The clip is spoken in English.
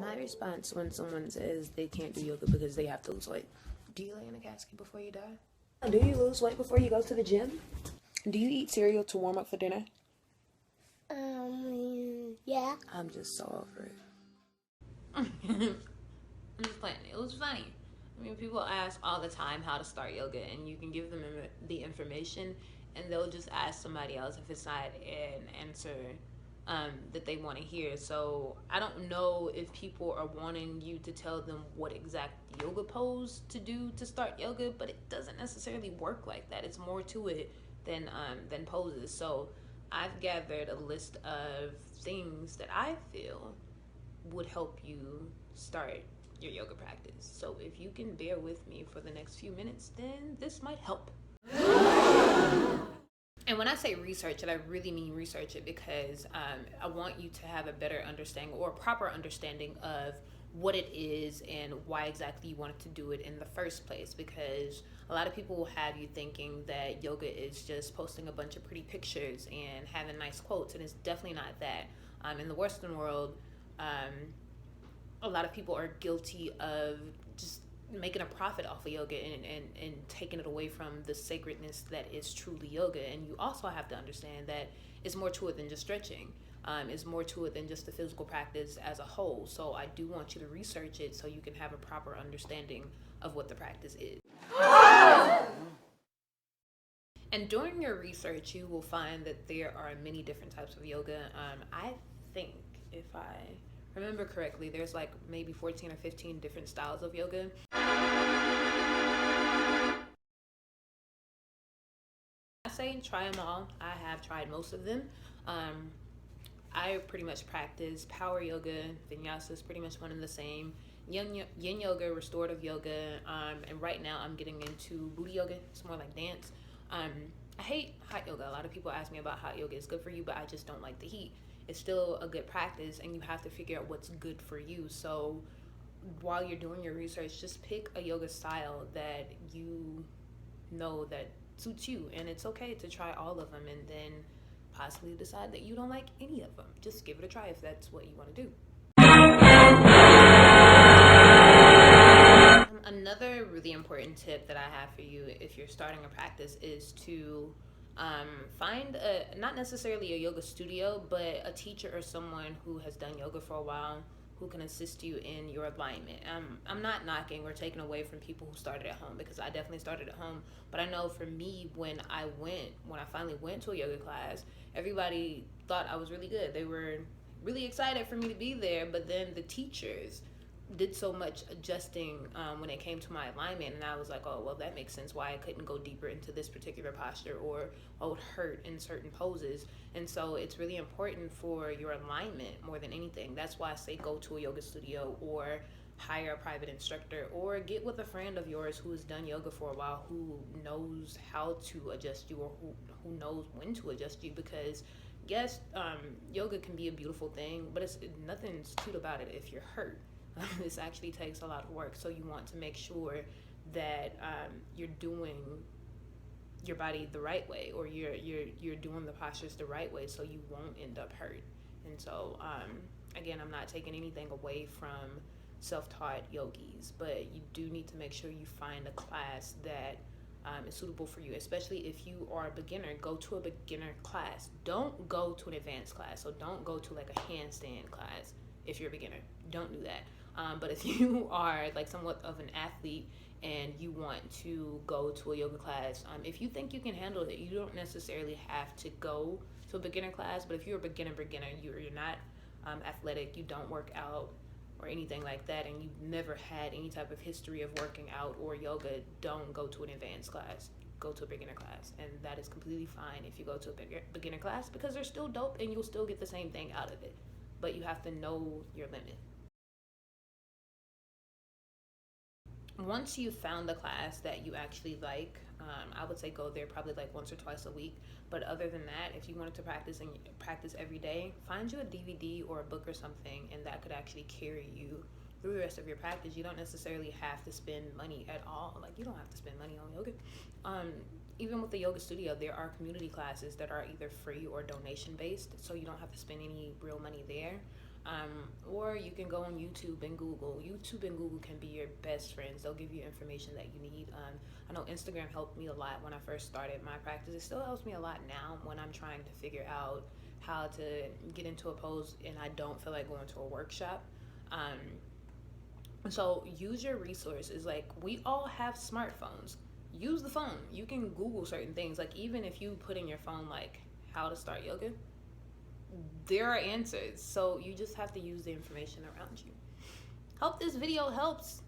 My response when someone says they can't do yoga because they have to lose weight: do you lay in a casket before you die? Do you lose weight before you go to the gym? Do you eat cereal to warm up for dinner? Yeah. I'm just so over it. I'm just playing. It was funny. I mean, people ask all the time how to start yoga, and you can give them the information, and they'll just ask somebody else if it's not an answer that they want to hear. So I don't know if people are wanting you to tell them what exact yoga pose to do to start yoga, but it doesn't necessarily work like that. It's more to it than poses. So I've gathered a list of things that I feel would help you start your yoga practice. So if you can bear with me for the next few minutes, then this might help. And when I say research it, I really mean research it because I want you to have a better understanding or a proper understanding of what it is and why exactly you wanted to do it in the first place. Because a lot of people will have you thinking that yoga is just posting a bunch of pretty pictures and having nice quotes, and it's definitely not that. In the Western world, a lot of people are guilty of just making a profit off of yoga and taking it away from the sacredness that is truly yoga. And you also have to understand that it's more to it than just stretching. It's more to it than just the physical practice as a whole. So I do want you to research it so you can have a proper understanding of what the practice is. And during your research, you will find that there are many different types of yoga. I think, if I remember correctly, there's like maybe 14 or 15 different styles of yoga. I say try them all. I have tried most of them. I pretty much practice power yoga, vinyasa is pretty much one and the same. Yin yoga, restorative yoga, and right now I'm getting into booty yoga. It's more like dance. I hate hot yoga. A lot of people ask me about hot yoga. It's good for you, but I just don't like the heat. It's still a good practice, and you have to figure out what's good for you. So while you're doing your research, just pick a yoga style that you know that suits you, and it's okay to try all of them and then possibly decide that you don't like any of them. Just give it a try if that's what you want to do. Another really important tip that I have for you if you're starting a practice is to find not necessarily a yoga studio, but a teacher or someone who has done yoga for a while who can assist you in your alignment. I'm not knocking or taking away from people who started at home, because I definitely started at home. But I know for me, when I finally went to a yoga class, everybody thought I was really good. They were really excited for me to be there, but then the teachers did so much adjusting when it came to my alignment, and I was like, oh well, that makes sense why I couldn't go deeper into this particular posture, or what would hurt in certain poses. And so it's really important for your alignment more than anything. That's why I say go to a yoga studio, or hire a private instructor, or get with a friend of yours who has done yoga for a while, who knows how to adjust you, or who knows when to adjust you. Because yes, yoga can be a beautiful thing, but nothing's cute about it if you're hurt. This actually takes a lot of work, so you want to make sure that you're doing your body the right way, or you're doing the postures the right way, so you won't end up hurt. And so again, I'm not taking anything away from self-taught yogis, but you do need to make sure you find a class that is suitable for you. Especially if you are a beginner, go to a beginner class. Don't go to an advanced class. So don't go to like a handstand class if you're a beginner. Don't do that. But if you are like somewhat of an athlete and you want to go to a yoga class, if you think you can handle it, you don't necessarily have to go to a beginner class. But if you're a beginner, you're not athletic, you don't work out or anything like that, and you've never had any type of history of working out or yoga, don't go to an advanced class. Go to a beginner class, and that is completely fine if you go to a beginner class, because they're still dope and you'll still get the same thing out of it. But you have to know your limit. Once you've found the class that you actually like, I would say go there probably like once or twice a week. But other than that, if you wanted to practice every day, find you a DVD or a book or something, and that could actually carry you through the rest of your practice. You don't necessarily have to spend money at all. Like, you don't have to spend money on yoga. Even with the yoga studio, there are community classes that are either free or donation based, so you don't have to spend any real money there. Or you can go on YouTube and Google. YouTube and Google can be your best friends. They'll give you information that you need. I know Instagram helped me a lot when I first started my practice. It still helps me a lot now when I'm trying to figure out how to get into a pose and I don't feel like going to a workshop. So use your resources. Like, we all have smartphones. Use the phone. You can Google certain things. Like, even if you put in your phone like how to start yoga, there are answers. So you just have to use the information around you. Hope this video helps.